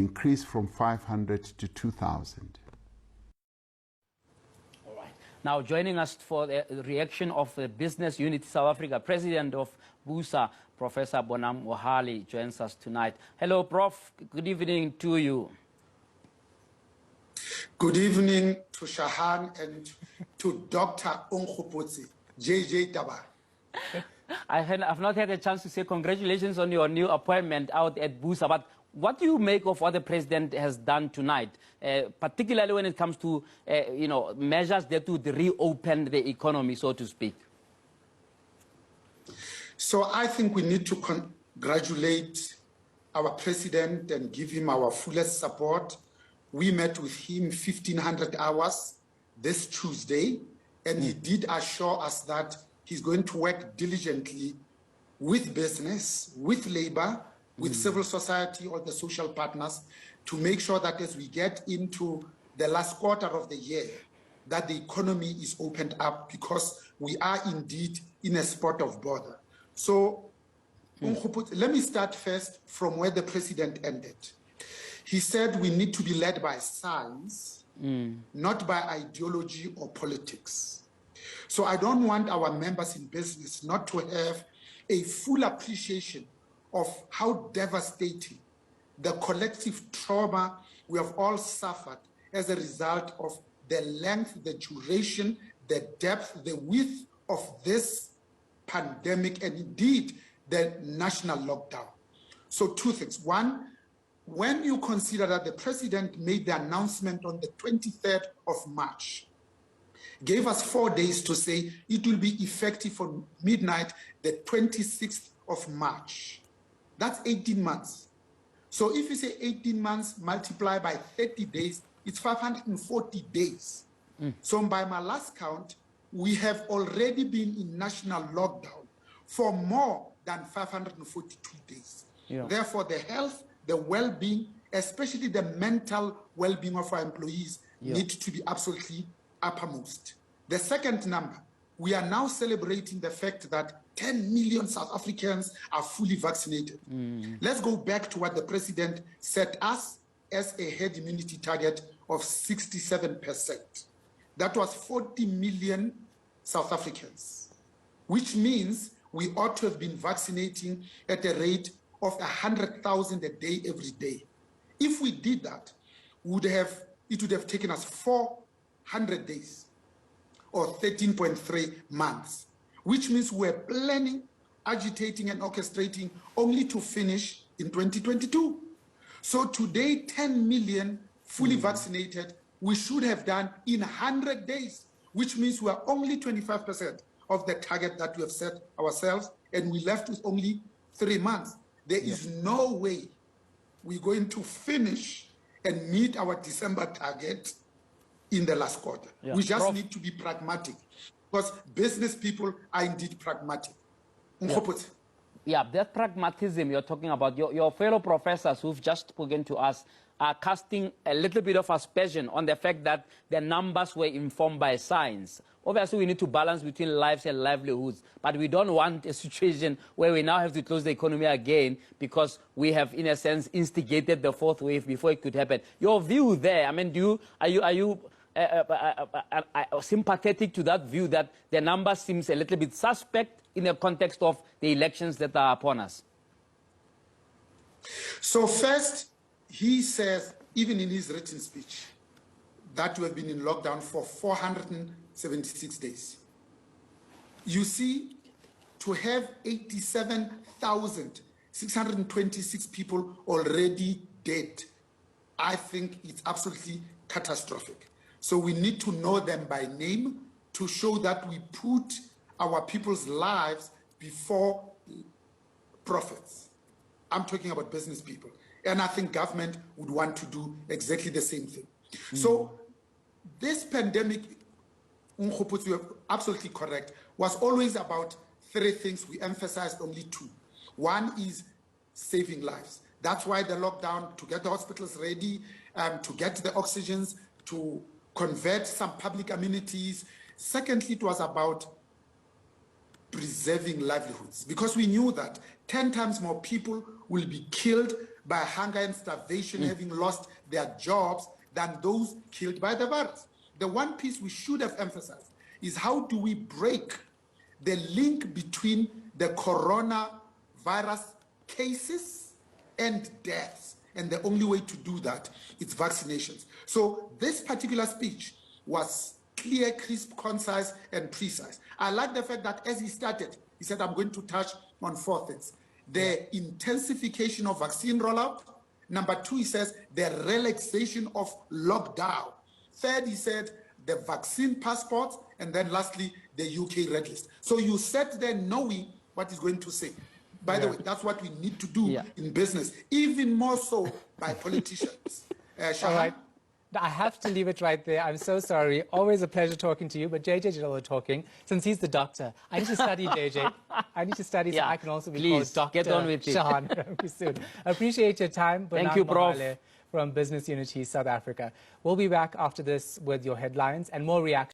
increased from 500 to 2,000. All right. Now joining us for the reaction of the Business Unity South Africa, President of BUSA, Professor Bonam Mohale, joins us tonight. Hello, Prof. Good evening to you. Good evening to Shahan and to Dr. Onkgopotse, JJ Taba. I've not had a chance to say congratulations on your new appointment out at BUSA, but what do you make of what the president has done tonight, particularly when it comes to measures that would reopen the economy, so to speak? So I think we need to congratulate our president and give him our fullest support. We met with him 1,500 hours this Tuesday, and he did assure us that he's going to work diligently with business, with labor, with civil society or the social partners to make sure that as we get into the last quarter of the year, that the economy is opened up, because we are indeed in a spot of bother. So let me start first from where the president ended. He said we need to be led by science, not by ideology or politics. So I don't want our members in business not to have a full appreciation of how devastating the collective trauma we have all suffered as a result of the length, the duration, the depth, the width of this pandemic, and indeed the national lockdown. So two things. One, when you consider that the president made the announcement on the 23rd of March, gave us 4 days to say it will be effective from midnight, the 26th of March. That's 18 months. So if you say 18 months multiplied by 30 days, it's 540 days. So by my last count, we have already been in national lockdown for more than 542 days. Yeah. Therefore, the health, the well-being, especially the mental well-being of our employees need to be absolutely uppermost. The second number, we are now celebrating the fact that 10 million South Africans are fully vaccinated. Let's go back to what the president set us as a herd immunity target of 67%. That was 40 million South Africans, which means we ought to have been vaccinating at a rate of 100,000 a day every day. If we did that, it would have taken us 400 days or 13.3 months, which means we're planning, agitating and orchestrating only to finish in 2022. So today, 10 million fully vaccinated, we should have done in 100 days, which means we're only 25% of the target that we have set ourselves, and we left with only 3 months. There is no way we're going to finish and meet our December target in the last quarter. We just need to be pragmatic, because business people are indeed pragmatic. Yeah, that pragmatism you're talking about, your fellow professors who've just spoken to us are casting a little bit of aspersion on the fact that the numbers were informed by science. Obviously, we need to balance between lives and livelihoods, but we don't want a situation where we now have to close the economy again because we have, in a sense, instigated the fourth wave before it could happen. Your view there, I mean, are you sympathetic to that view that the number seems a little bit suspect in the context of the elections that are upon us? So first, he says, even in his written speech, that we have been in lockdown for 476 days. You see, to have 87,626 people already dead, I think it's absolutely catastrophic. So we need to know them by name to show that we put our people's lives before profits. I'm talking about business people. And I think government would want to do exactly the same thing. So this pandemic, you're absolutely correct, was always about 3 things. We emphasized only 2. One is saving lives. That's why the lockdown, to get the hospitals ready, to get the oxygens, to convert some public amenities. Secondly, it was about preserving livelihoods, because we knew that 10 times more people will be killed by hunger and starvation, having lost their jobs, than those killed by the virus. The one piece we should have emphasized is how do we break the link between the coronavirus cases and deaths. And the only way to do that is vaccinations. So this particular speech was clear, crisp, concise, and precise. I like the fact that as he started, he said, I'm going to touch on 4 things. The intensification of vaccine rollout. Number 2, he says, the relaxation of lockdown. Third, he said, the vaccine passports. And then lastly, the UK red list. So you sat there knowing what he's going to say. By the way, that's what we need to do in business, even more so by politicians. All right. I have to leave it right there. I'm so sorry. Always a pleasure talking to you. But JJ did all the talking. Since he's the doctor, I need to study JJ. I need to study so I can also be called Dr. Get on with it. Shahan very soon. Appreciate your time. Thank you, Prof. From Business Unity South Africa. We'll be back after this with your headlines and more reactions.